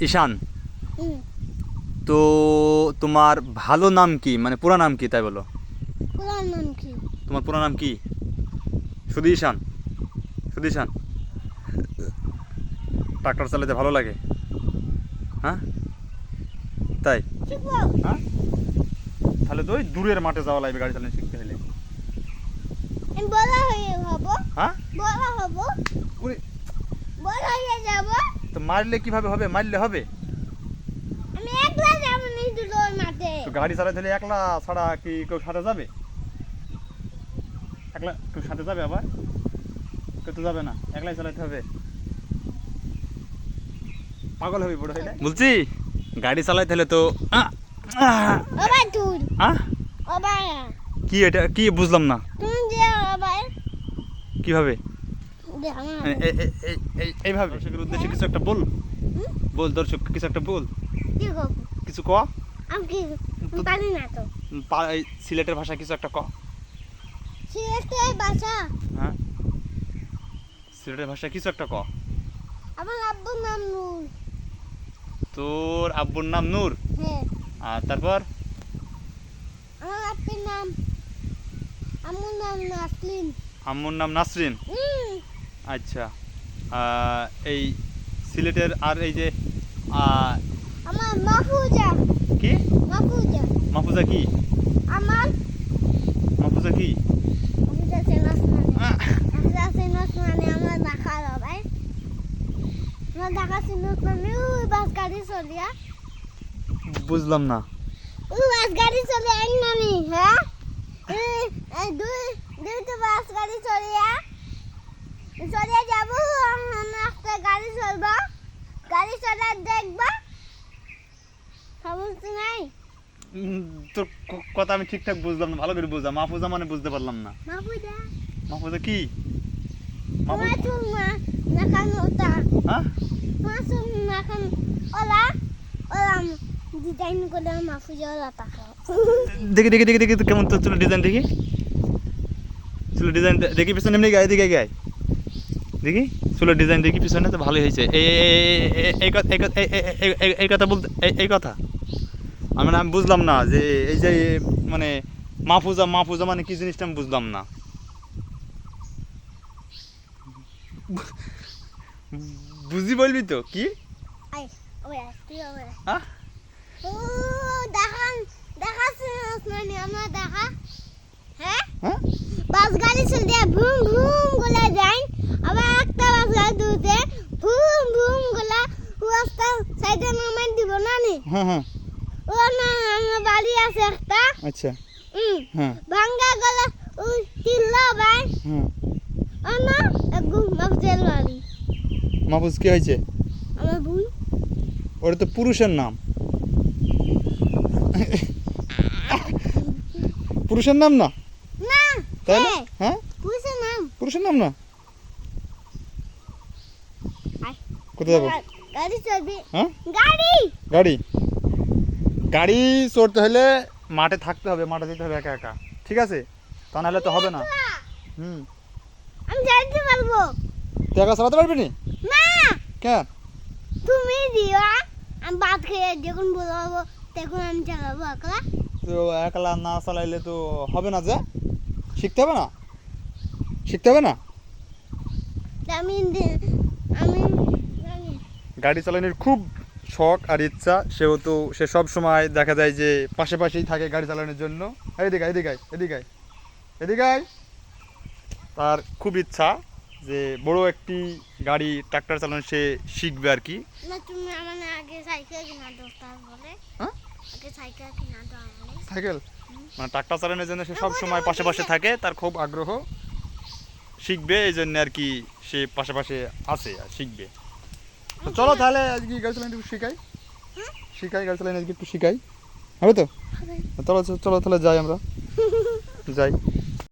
ঈশান, হুম, তো তোমার ভালো নাম কি, মানে পুরো নাম কি তাই বলো। পুরার নাম কি? তোমার পুরো নাম কি? শুধু ঈশান? শুধু ঈশান? ট্রাক্টর চালাতে ভালো লাগে? হ্যাঁ, তাই? শিখবো। হ্যাঁ, তাহলে তো ওই দূরের মাঠে যাওয়া লাগবে গাড়ি চালানো শিখতে হলে। আমি বড় হয়ে হব, হ্যাঁ, বড় হব, ওরে, বড় হয়ে যাব। তো মারলে কিভাবে হবে? মারলে হবে? আমি একলা যাব না দুটোর মাঠে। তো গাড়ি চালাতে হলে একলা ছাড়া কি কেউ সাথে যাবে? একলা কেউ সাথে যাবে? আবার কেউ তো যাবে না, একলাই চালাতে হবে। পাগল হবে বড় হইলে। বলছি গাড়ি চালাতে হলে তো আবার তুই, আহ, আবার কি এটা কি বুঝলাম না। তুমি যে আবার কিভাবে? দেখ না। এইভাবে দর্শকের উদ্দেশ্যে কিছু একটা বল। বল দর্শক, কিছু একটা বল, কি করব? কিছু ক। আমি কি পারি না তো। এই সিলেটের ভাষা কিছু একটা ক। সিলেটের ভাষা হ্যাঁ, সিলেটের ভাষা কিছু একটা ক। আমার আব্বুর নাম নূর। তোর আব্বুর নাম নূর, হ্যাঁ, আর তারপর আমার আব্বুর নাম, আমার নাম নাসলিন। আম্মুর নাম নাসরিন। হুম, আচ্ছা, এই সিলেটের আর এই যে আহ, আমার মাহফুজা, কি মাহফুজা। মাহফুজা কি? আমার মাহফুজা কি? মাহফুজা সেনাস মানে, মাহফুজা সেনাস মানে আমার ঢাকা ভাই। আমার ঢাকা সেনাস মানে ওই বাস গাড়ি চলিয়া, বুঝলাম না। ওই বাস গাড়ি চলে এক নানি। হ্যাঁ, এই দুইটা বাস গাড়ি চলিয়া যাবো। একটা গাড়ি চলবো, গাড়ি চলা দেখবা। সমস্যা নাই। তোর কথা আমি ঠিকঠাক বুঝলাম না, ভালো করে বুঝলাম। মাহফুজা মানে বুঝতে পারলাম না। মাহফুজা মাহফুজা কি? মাহফুজা, তোমার চুমা নাকান ওটা, হ্যাঁ, তোমার চুম নাকান ওলা ওলা ডিজাইন করে মাহফুজা ওলা টাকা। দেখি দেখি দেখি দেখি কেমন তোর চুলের ডিজাইন দেখি। চুলের ডিজাইন দেখি পিছনে, এমনি গায়ে দিকে গায়ে দেখি চুলের ডিজাইন দেখি পিছনে, তো ভালোই হয়েছে। এই কথা বলতে, এই কথা আমি বুঝলাম না যে এই যে মানে মাহফুজা মাহফুজা মানে কি জিনিসটা আমি বুঝলাম না। বুঝি বলবি তো কি? আই ওই তুই ওই হ্যাঁ, ও দেখান দেখাছিস মানে আমার দেখা। হ্যাঁ, হ্যাঁ, বাস গাড়ি চলতে ভুম ভুম গুলা যায়। আবার একটা বাস গাড়ি দুতে ভুম ভুম গুলা রাস্তা সাইডে নামাই দিব না নি। হ্যাঁ, হ্যাঁ, ও না আমার বাড়ি আছে একটা। আচ্ছা, হুম, হ্যাঁ, ভাঙ্গা গলা ওই তিল্লা ভাই। হ্যাঁ। ও না একদম মাফজেল বাড়ি। মাহফুজ কি হয়েছে? আমার বোন ওটা তো পুরুষের নাম। পুরুষের নাম না, না তাই না? হ্যাঁ, পুলিশের নাম পুরুষের নাম না। আয়। কোথায় যাবো? গাড়ি চলবে। হ্যাঁ, গাড়ি গাড়ি গাড়ি চড়তে হলে মাঠে থাকতে হবে, মাঠে যেতে হবে একা একা, ঠিক আছে? তা নাহলে তো হবে না। হুম, আমি যাইতে পারবো তুই একা চালাতে পারবি নি? না। কেন? তুমি দিও, আমি ভাত খেয়ে যখন বলবো তখন আমি চালাবো একলা। তো একলা না চালাইলে তো হবে না, যে শিখতে হবে না, শিখতে হবে না। আমি আমি জানি। গাড়ি চালানোর খুব শখ আর ইচ্ছা, সেহেতু সে সব সময় দেখা যায় যে পাশাপাশিই থাকে গাড়ি চালানোর জন্য। এদিকে এদিকে এদিকে এদিকে, তার খুব ইচ্ছা যে বড় একটি গাড়ি ট্রাক্টর চালানো সে শিখবে আর কি। না তুমি আমার আগে সাইকেল কিনা দাও তারপরে। হ্যাঁ, আগে সাইকেল কিনা দাও আমারে। সাইকেল মানে ট্রাক্টর চালানোর জন্য সে সব সময় পাশে থাকে, তার খুব আগ্রহ, শিখবে এই জন্য আর কি সে পাশাপাশি আছে আর শিখবে। তো চলো তাহলে আজকে গাড়ি চালানো একটু শিখাই, গাড়ি চালানো আজকে একটু শিখাই, হবে তো? চলো চলো তাহলে যাই, আমরা যাই।